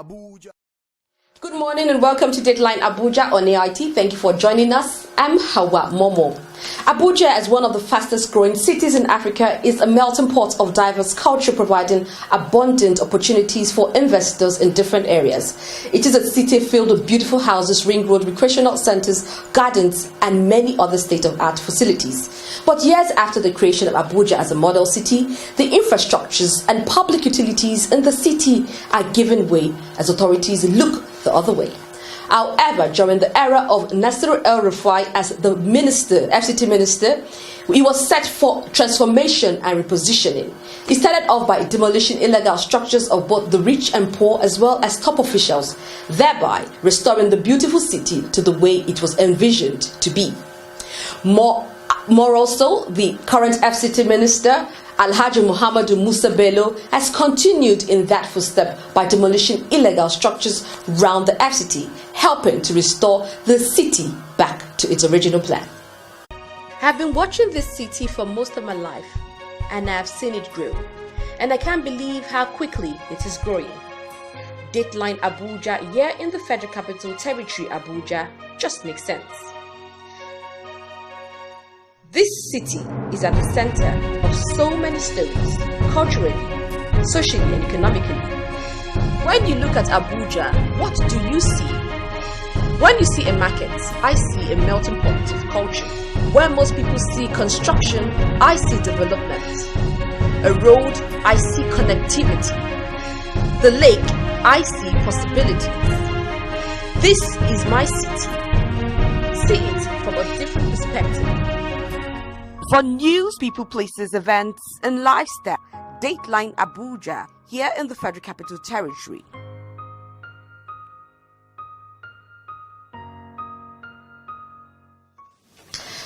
Abuja. Good morning and welcome to DatelineAbuja on AIT. Thank you for joining us. I'm Hawa Momo. Abuja, as one of the fastest growing cities in Africa, is a melting pot of diverse culture, providing abundant opportunities for investors in different areas. It is a city filled with beautiful houses, ring road, recreational centers, gardens, and many other state-of-art facilities. But years after the creation of Abuja as a model city, the infrastructures and public utilities in the city are giving way as authorities look the other way. However, during the era of Nasser El-Rufai as the FCT minister, he was set for transformation and repositioning. He started off by demolishing illegal structures of both the rich and poor, as well as top officials, thereby restoring the beautiful city to the way it was envisioned to be. More also, the current FCT minister, Alhaji Muhammadu Musa Bello, has continued in that footstep by demolishing illegal structures around the FCT, helping to restore the city back to its original plan. I've been watching this city for most of my life, and I've seen it grow, and I can't believe how quickly it is growing. DatelineAbuja here in the Federal Capital Territory, Abuja, just makes sense. This city is at the center of so many stories, culturally, socially, and economically. When you look at Abuja, what do you see? When you see a market, I see a melting pot of culture. When most people see construction, I see development. A road, I see connectivity. The lake, I see possibilities. This is my city. See it from a different perspective. For news, people, places, events, and lifestyle, DatelineAbuja, here in the Federal Capital Territory.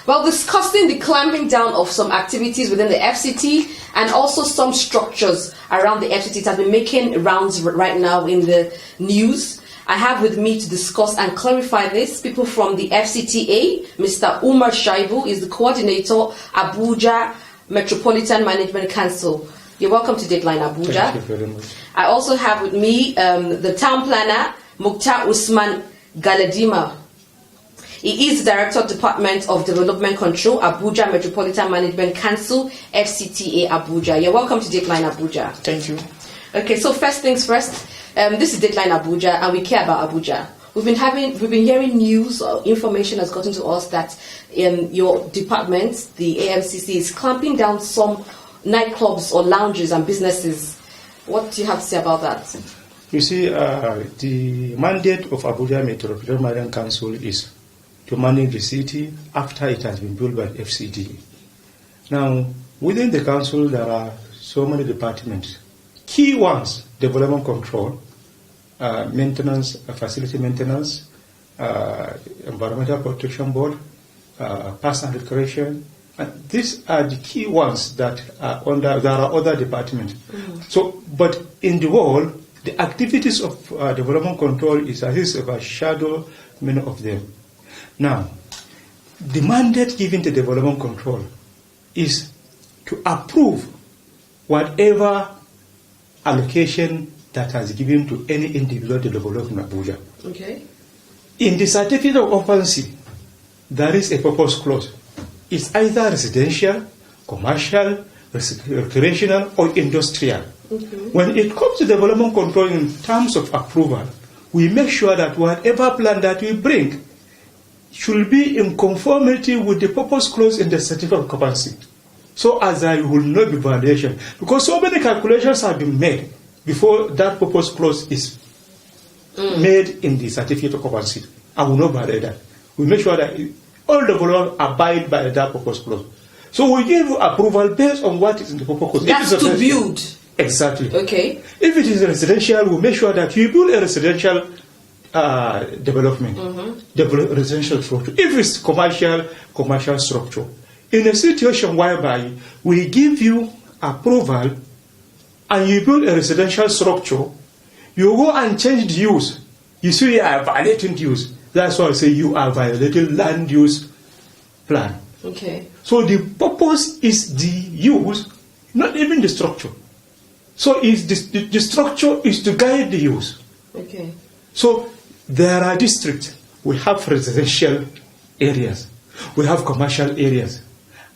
Well, discussing the clamping down of some activities within the FCT and also some structures around the FCT that have been making rounds right now in the news. I have with me to discuss and clarify this people from the FCTA. Mr. UMAR SHAIBU is the coordinator, Abuja Metropolitan Management Council. You're welcome to DatelineAbuja. Thank you very much. I also have with me the town planner, Mukhtar Usman Galadima. He is the Director of Department of Development Control, Abuja Metropolitan Management Council, FCTA Abuja. You're welcome to DatelineAbuja. Thank you. Okay, so first things first. This is DatelineAbuja, and we care about Abuja. We've been hearing news or information has gotten to us that your department, the AMMC, is clamping down some nightclubs or lounges and businesses. What do you have to say about that? You see, the mandate of Abuja Metropolitan Management Council is to manage the city after it has been built by FCD. Now, within the council, there are so many departments. Key ones: development control, maintenance, facility maintenance, environmental protection board, parks and recreation. And these are the key ones that are under. There are other departments. So, but in the world, the activities of development control is at least overshadow many of them. Now, the mandate given to development control is to approve whatever allocation that has given to any individual to develop in Abuja. Okay. In the certificate of occupancy, there is a purpose clause. It's either residential, commercial, recreational, or industrial. When it comes to development control in terms of approval, we make sure that whatever plan that we bring should be in conformity with the purpose clause in the certificate of occupancy, so as there will not be violation. Because so many calculations have been made before that purpose clause is made in the certificate of occupancy. I will not violate that. We make sure that all developers abide by that purpose clause. So we give you approval based on what is in the purpose clause. That's to build. Exactly. Okay. If it is residential, we make sure that you build a residential development, residential structure. If it's commercial structure. In a situation whereby we give you approval and you build a residential structure, you go and change the use. You see you are violating the use. That's why I say you are violating land use plan. Okay. So the purpose is the use, not even the structure. So is the structure is to guide the use. Okay. So there are districts. We have residential areas. We have commercial areas.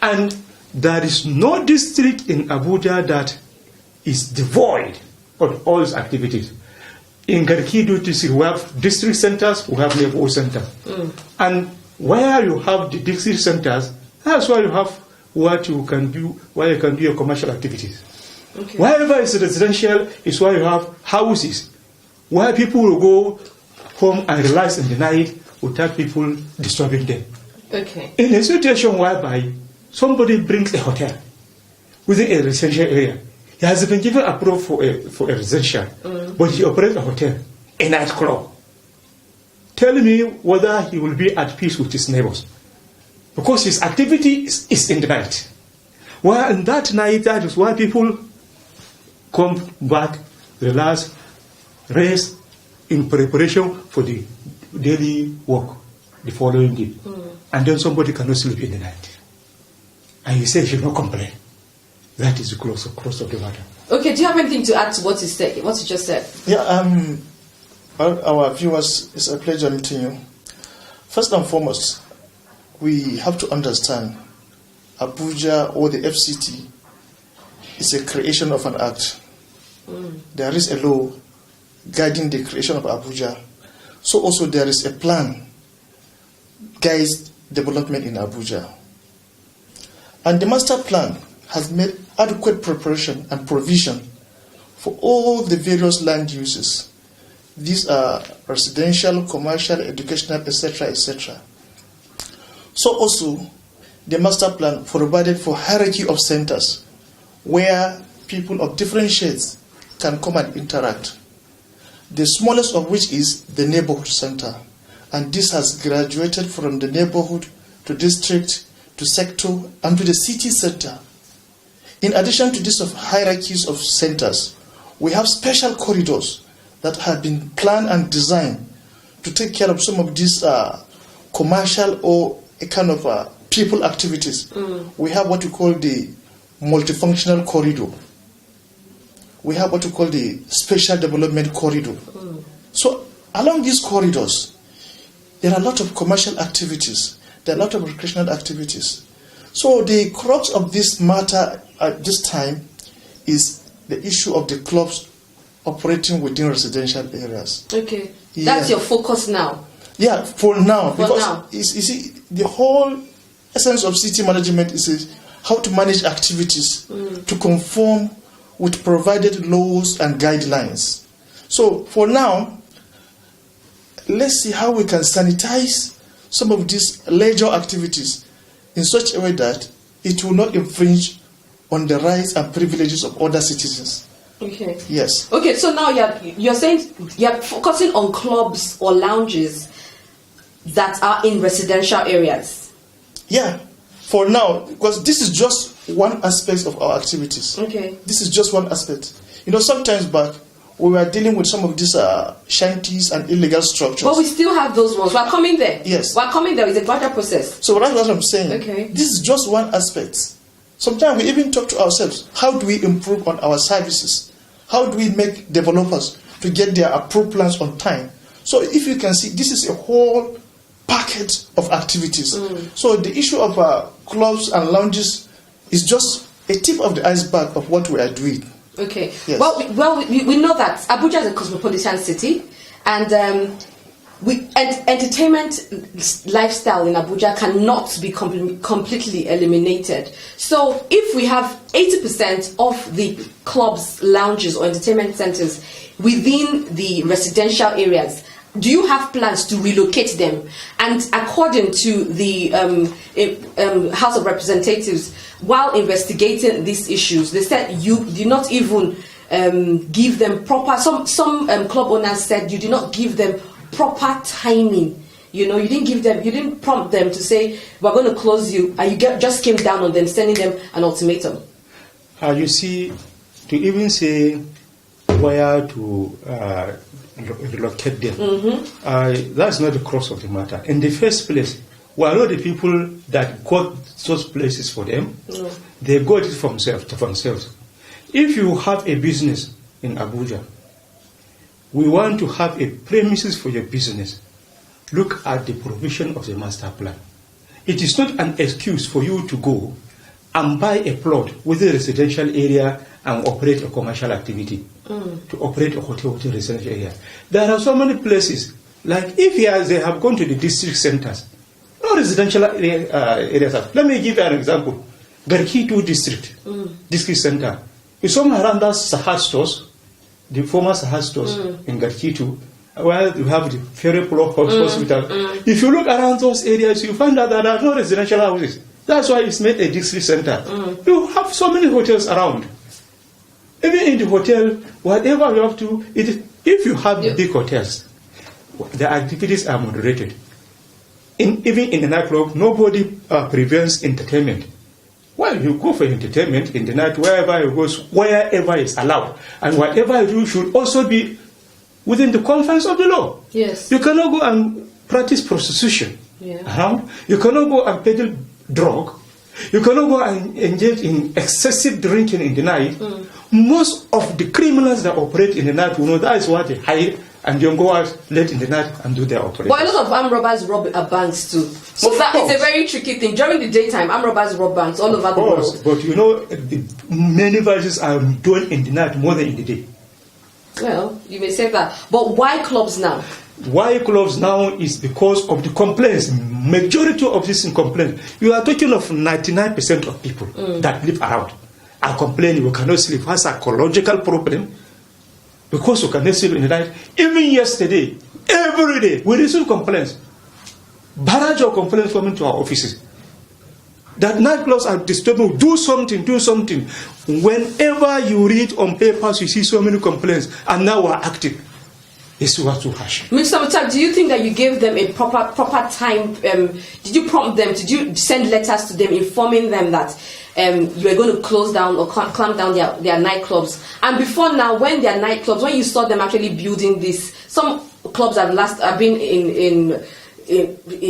And there is no district in Abuja that is devoid of all these activities. In Garkidu district, we have district centers, we have neighborhood centers. And where you have the district centers, that's where you have what you can do, where you can do your commercial activities. Okay. Wherever it's residential is where you have houses, where people will go home and relax in the night without people disturbing them. Okay. In a situation whereby somebody brings a hotel within a residential area, he has been given approval for a residential, but he operates a hotel, a nightclub. Tell me whether he will be at peace with his neighbors, because his activity is in the night. Well, in that night, that is why people come back, relax, rest in preparation for the daily work the following day. And then somebody cannot sleep in the night. And you say he should not complain. That is the cross of the matter. Okay, do you have anything to add to what you said? What you just said? Yeah, our viewers, it's a pleasure meeting you. First and foremost, we have to understand Abuja or the FCT is a creation of an act. There is a law guiding the creation of Abuja. So also there is a plan guides development in Abuja. And the master plan has made adequate preparation and provision for all the various land uses. These are residential, commercial, educational, etc., etc. So also, the master plan provided for hierarchy of centers where people of different shades can come and interact. The smallest of which is the neighborhood center. And this has graduated from the neighborhood to district, to sector, and to the city center. In addition to this of hierarchies of centers, we have special corridors that have been planned and designed to take care of some of these commercial or a kind of people activities. We have what we call the multifunctional corridor. We have what we call the special development corridor. So along these corridors, there are a lot of commercial activities. There are a lot of recreational activities. So the crux of this matter at this time is the issue of the clubs operating within residential areas. Okay. That's your focus now? Yeah, for now. For because now. You see, the whole essence of city management is how to manage activities to conform with provided laws and guidelines. So for now, let's see how we can sanitize some of these leisure activities in such a way that it will not infringe on the rights and privileges of other citizens. Okay. Yes. Okay, so now you're saying you're focusing on clubs or lounges that are in residential areas. Yeah, for now, because this is just one aspect of our activities. Okay. This is just one aspect. You know, sometimes back, we were dealing with some of these shanties and illegal structures. But we still have those ones. We're coming there. Yes. We're coming there. It's a gradual process. So that's what I'm saying. Okay. This is just one aspect. Sometimes we even talk to ourselves, how do we improve on our services? How do we make developers to get their approved plans on time? So if you can see, this is a whole packet of activities. So the issue of clubs and lounges is just a tip of the iceberg of what we are doing. Okay. Yes. Well, we know that Abuja is a cosmopolitan city, and entertainment lifestyle in Abuja cannot be completely eliminated. So if we have 80% of the clubs, lounges, or entertainment centers within the residential areas, do you have plans to relocate them? And according to the House of Representatives, while investigating these issues, they said you did not even give them proper. Some club owners said you did not give them proper timing. You know, you didn't prompt them to say we're going to close you, and you just came down on them, sending them an ultimatum. You see, to even say where to relocate them, that's not the crux of the matter. In the first place, we are not the people that got those places for them. They got it for themselves. If you have a business in Abuja, we want to have a premises for your business, look at the provision of the master plan. It is not an excuse for you to go and buy a plot within a residential area and operate a commercial activity, to operate a hotel within a residential area. There are so many places, like if they have gone to the district centers, no residential areas. Let me give you an example. Garki 2 district center. It's somewhere around that Sahar stores, the former Sahar stores in Garki 2, where you have the Ferry Pro Hospital. If you look around those areas, you find out that there are no residential houses. That's why it's made a district center. You have so many hotels around. Even in the hotel, whatever you have to, if you have big hotels, the activities are moderated. Even in the nightclub, nobody prevents entertainment. Well, you go for entertainment in the night, wherever you go, wherever is allowed. And whatever you do should also be within the confines of the law. Yes. You cannot go and practice prostitution around. You cannot go and peddle drug. You cannot go and engage in excessive drinking in the night. Most of the criminals that operate in the night, that is what they hide, and they go out late in the night and do their operation. But a lot of armed robbers rob banks too. So it's a very tricky thing. During the daytime, armed robbers rob banks all over the world. But many vices are done in the night more than in the day. Well, you may say that. But why clubs now? Why clubs now is because of the complaints. Majority of these complaints. You are talking of 99% of people that live around are complaining we cannot sleep. Has a psychological problem because we cannot sleep in the night. Even yesterday, every day, we receive complaints. Barrage of complaints coming to our offices. That nightclubs are disturbing. Do something, do something. Whenever you read on papers, you see so many complaints, and now we're active. It's too harsh. Mr. Mutak, do you think that you gave them a proper time? Did you prompt them? Did you send letters to them informing them that you were going to close down or clamp down their nightclubs? And before now, when their nightclubs, when you saw them actually building this, some clubs have been in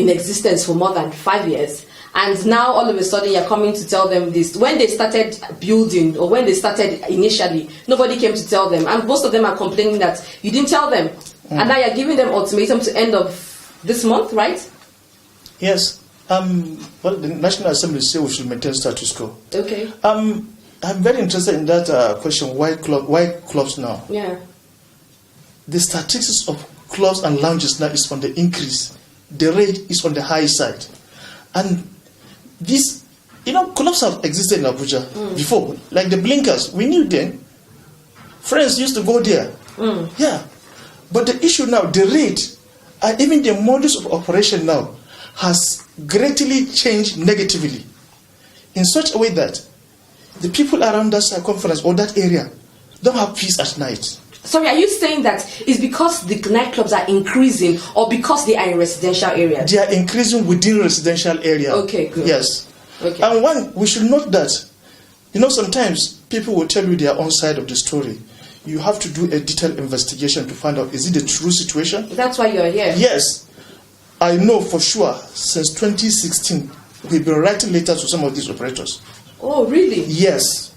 existence for more than 5 years. And now all of a sudden you're coming to tell them this. When they started building, or when they started initially, nobody came to tell them. And most of them are complaining that you didn't tell them. And now you're giving them ultimatum to end of this month, right? Yes. Well, the National Assembly says we should maintain status quo. Okay. I'm very interested in that question. Why clubs now? Yeah. The statistics of clubs and lounges now is on the increase. The rate is on the high side. And this, clubs have existed in Abuja before. Like the blinkers, we knew them. Friends used to go there. Yeah. But the issue now, the rate, and even the modus of operation now has greatly changed negatively in such a way that the people around that circumference or that area don't have peace at night. Sorry, are you saying that it's because the nightclubs are increasing or because they are in residential areas? They are increasing within residential area. Okay, good. Yes. Okay. And one, we should note that, sometimes people will tell you their own side of the story. You have to do a detailed investigation to find out, is it the true situation? That's why you're here. Yes. I know for sure, since 2016, we've been writing letters to some of these operators. Oh, really? Yes.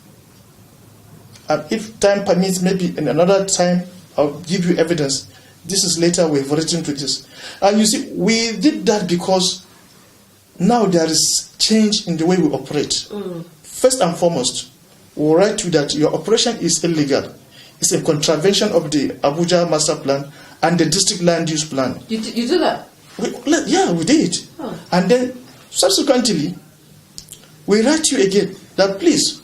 And if time permits, maybe in another time, I'll give you evidence. This is later, we've written to this. And you see, we did that because now there is change in the way we operate. First and foremost, we'll write to you that your operation is illegal. It's a contravention of the Abuja Master Plan and the District Land Use Plan. You do that? We did. Oh. And then, subsequently, we write to you again that please,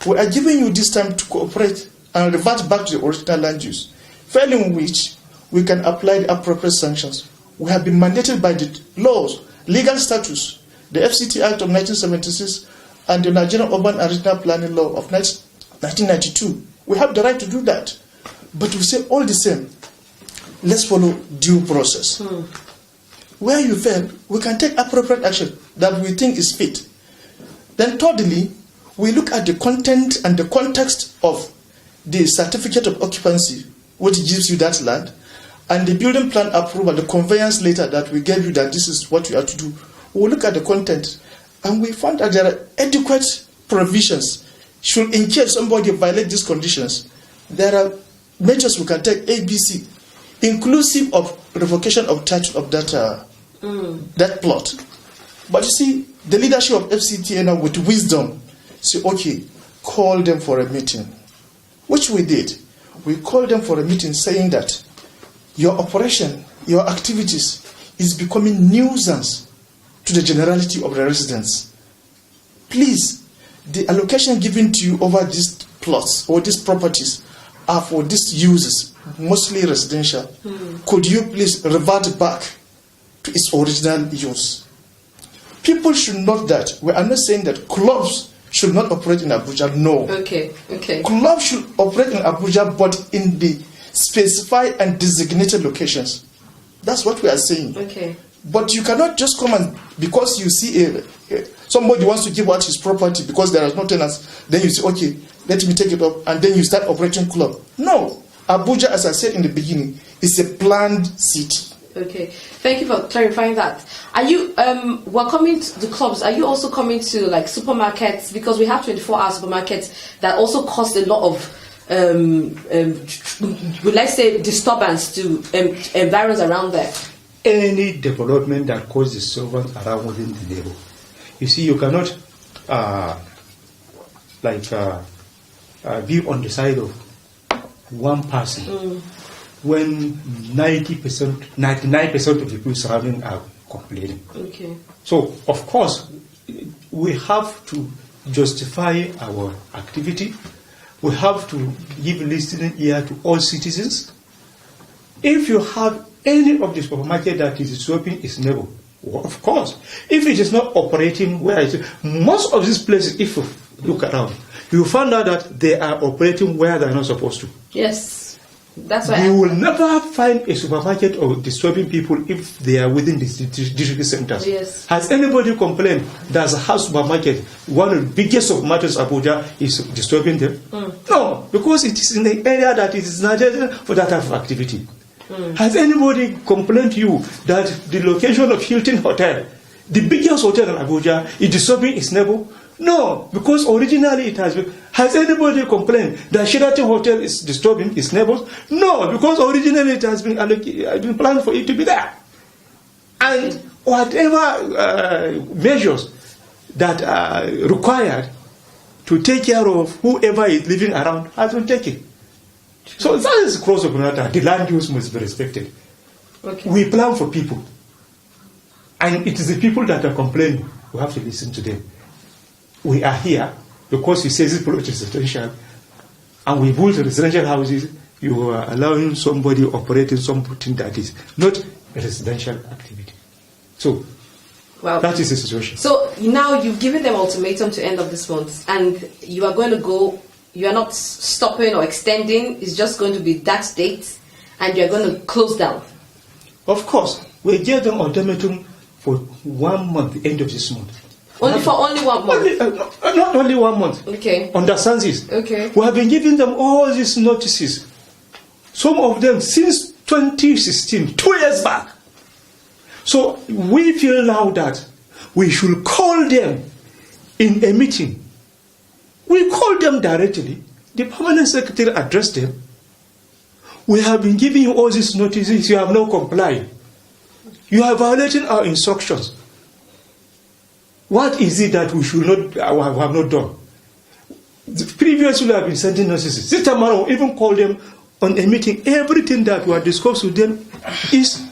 we are giving you this time to cooperate and revert back to the original land use, failing which we can apply the appropriate sanctions. We have been mandated by the laws, legal status, the FCT Act of 1976 and the Nigerian Urban and Regional Planning Law of 1992. We have the right to do that. But we say all the same, let's follow due process. Where you fail, we can take appropriate action that we think is fit. Then thirdly, we look at the content and the context of the certificate of occupancy, which gives you that land, and the building plan approval, the conveyance letter that we gave you that this is what you have to do. We look at the content, and we found that there are adequate provisions. Should in case somebody violate these conditions, there are measures we can take, ABC, inclusive of revocation of title of that plot. But you see, the leadership of FCT now with wisdom say, okay, call them for a meeting, which we did. We called them for a meeting saying that your operation, your activities is becoming nuisance to the generality of the residents. Please, the allocation given to you over these plots or these properties are for these uses, mostly residential. Could you please revert back to its original use? People should note that we are not saying that clubs should not operate in Abuja. No. Okay. Clubs should operate in Abuja, but in the specified and designated locations. That's what we are saying. Okay. But you cannot just come and, because you see somebody wants to give out his property because there are no tenants, then you say, okay, let me take it up, and then you start operating club. No. Abuja, as I said in the beginning, is a planned city. Okay, thank you for clarifying that. Are you welcoming to the clubs? Are you also coming to like supermarkets, because we have 24-hour supermarkets that also cause a lot of let's say disturbance to environs around there? Any development that causes disturbance around within the neighborhood. You see, you cannot be on the side of one person when 99% of the people surrounding are complaining. Okay. So, of course, we have to justify our activity. We have to give listening ear to all citizens. If you have any of the supermarket that is disturbing its neighbor, well, of course, if it is not operating where it is, most of these places, if you look around, you find out that they are operating where they are not supposed to. Yes, that's why. You will never find a supermarket of disturbing people if they are within the district centers. Yes. Has anybody complained that a house supermarket, one of the biggest supermarkets in Abuja, is disturbing them? No, because it is in the area that it is not for that type of activity. Has anybody complained to you that the location of Hilton Hotel, the biggest hotel in Abuja, is disturbing its neighbor? No, because originally it has been. Has anybody complained that Sheraton Hotel is disturbing its neighbors? No, because originally it has been planned for it to be there. And whatever measures that are required to take care of whoever is living around has been taken. So that is close of matter. The land use must be respected. Okay. We plan for people. And it is the people that are complaining. We have to listen to them. We are here because we say this project is residential, and we build residential houses. You are allowing somebody operating something that is not a residential activity. So that is the situation. So now you've given them ultimatum to end of this month, and you are going to go. You are not stopping or extending. It's just going to be that date, and you are going to close down. Of course, we gave them ultimatum for 1 month, the end of this month. Only 1 month? Not only 1 month. Okay. Understand this? Okay. We have been giving them all these notices. Some of them since 2016, 2 years back. So we feel now that we should call them in a meeting. We call them directly. The permanent secretary addressed them. We have been giving you all these notices. You have not complied. You are violating our instructions. What is it that we should not have not done? Previously, we have been sending notices. This time around, we even call them on a meeting. Everything that we have discussed with them is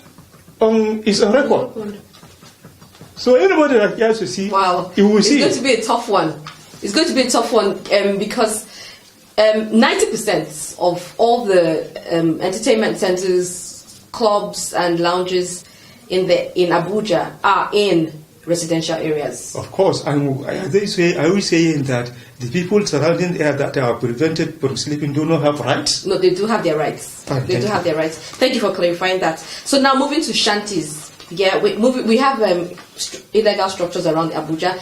on record. So anybody that cares to see, you will see. It's going to be a tough one. It's going to be a tough one because 90% of all the entertainment centers, clubs, and lounges in Abuja are in residential areas. Of course, and I always saying that the people surrounding the area that are prevented from sleeping do not have rights. No, they do have their rights. They do have their rights. Thank you for clarifying that. So now moving to shanties. Yeah, we have illegal structures around Abuja.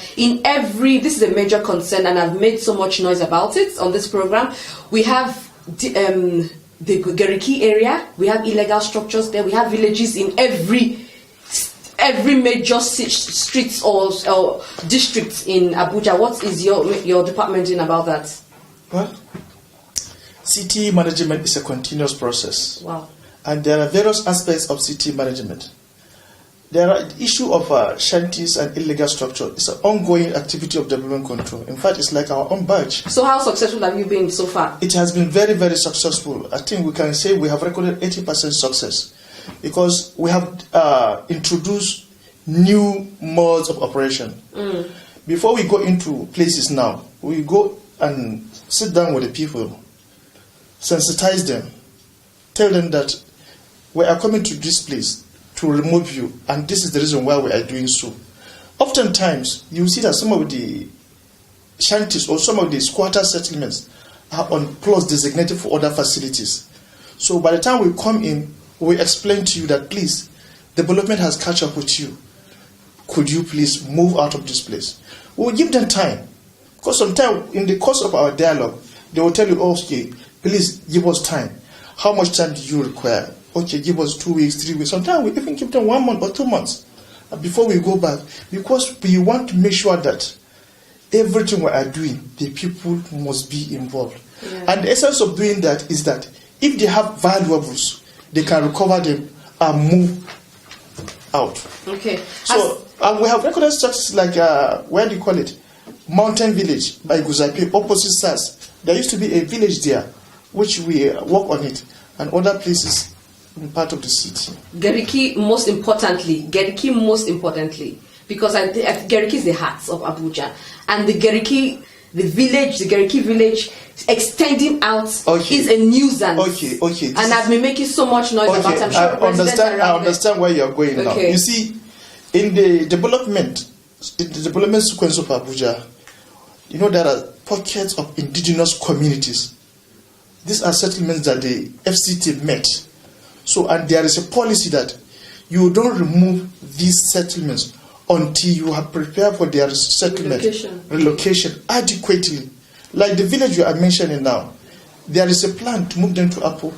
This is a major concern, and I've made so much noise about it on this program. We have the Geriki area. We have illegal structures there. We have villages in every major streets or districts in Abuja. What is your department doing about that? Well, city management is a continuous process. Wow. And there are various aspects of city management. There are the issue of shanties and illegal structure. It's an ongoing activity of development control. In fact, it's like our own badge. So how successful have you been so far? It has been very, very successful. I think we can say we have recorded 80% success because we have introduced new modes of operation. Before we go into places now, we go and sit down with the people, sensitize them, tell them that we are coming to this place to remove you, and this is the reason why we are doing so. Oftentimes, you see that some of the shanties or some of the squatter settlements are on plots designated for other facilities. So by the time we come in, we explain to you that please, development has catch up with you. Could you please move out of this place? We will give them time. Because sometimes in the course of our dialogue, they will tell you, okay, please give us time. How much time do you require? Okay, give us 2 weeks, 3 weeks. Sometimes we even give them 1 month or 2 months before we go back. Because we want to make sure that everything we are doing, the people must be involved. Yeah. And the essence of doing that is that if they have valuables, they can recover them and move out. Okay. So we have recorded such like, where do you call it? Mountain Village by Guzapi, opposite SAS. There used to be a village there, which we work on it, and other places in part of the city. Geriki most importantly, because Geriki is the heart of Abuja, and the Geriki village extending out is a nuisance. Okay. And I've been making so much noise about it. I'm sure I understand where you're going now. You see, in the development sequence of Abuja, you know, there are pockets of indigenous communities. These are settlements that the FCT met. So, and there is a policy that you don't remove these settlements until you have prepared for their settlement relocation adequately. Like the village you are mentioning now, there is a plan to move them to Apo.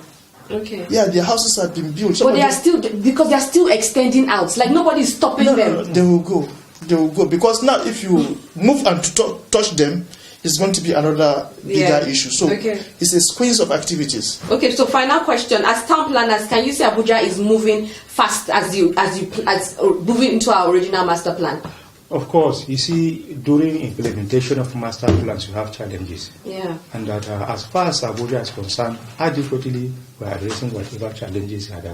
Okay. Yeah, their houses have been built. But they are still, because they are still extending out. Like nobody is stopping them. No, they will go. They will go. Because now if you move and touch them, it's going to be another bigger issue. So it's a sequence of activities. Okay, so final question. As town planners, can you say Abuja is moving fast as moving into our original master plan? Of course, you see, during implementation of master plans, you have challenges. Yeah. And that as far as Abuja is concerned, adequately we are addressing whatever challenges that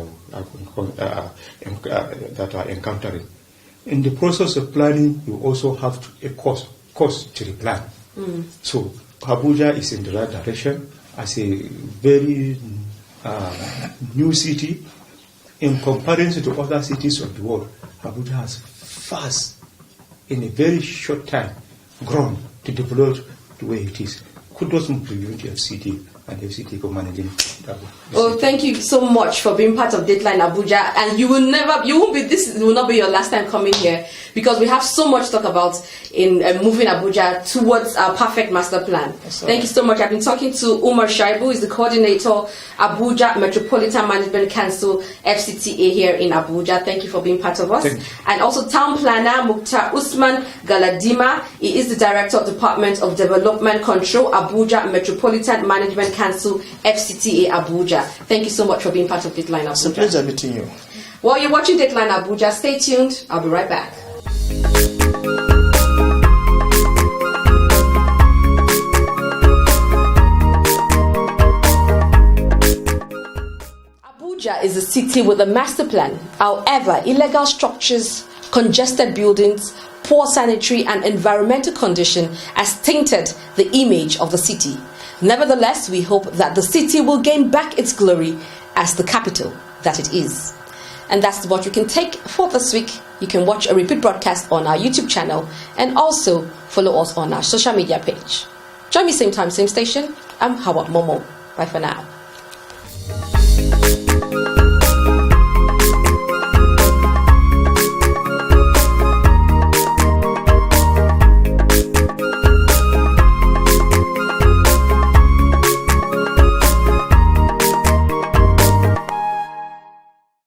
are encountering. In the process of planning, you also have a cost to the plan. So Abuja is in the right direction as a very new city. In comparison to other cities of the world, Abuja has fast, in a very short time, grown to develop the way it is. Kudos to the FCT and the FCT for managing that. Oh, thank you so much for being part of DatelineAbuja, and this will not be your last time coming here, because we have so much to talk about in moving Abuja towards our perfect master plan. Thank you so much. I've been talking to UMAR SHAIBU, who is the coordinator, Abuja Metropolitan Management Council, FCTA here in Abuja. Thank you for being part of us. And also town planner Mukhtar Usman Galadima. He is the director of Department of Development Control, Abuja Metropolitan Management Council, FCTA Abuja. Thank you so much for being part of DatelineAbuja. It's a pleasure meeting you. While you're watching DatelineAbuja, stay tuned. I'll be right back. Abuja is a city with a master plan. However, illegal structures, congested buildings, poor sanitary and environmental condition has tainted the image of the city. Nevertheless, we hope that the city will gain back its glory as the capital that it is. And that's what you can take for this week. You can watch a repeat broadcast on our YouTube channel and also follow us on our social media page. Join me same time, same station. I'm Hawa Momo. Bye for now.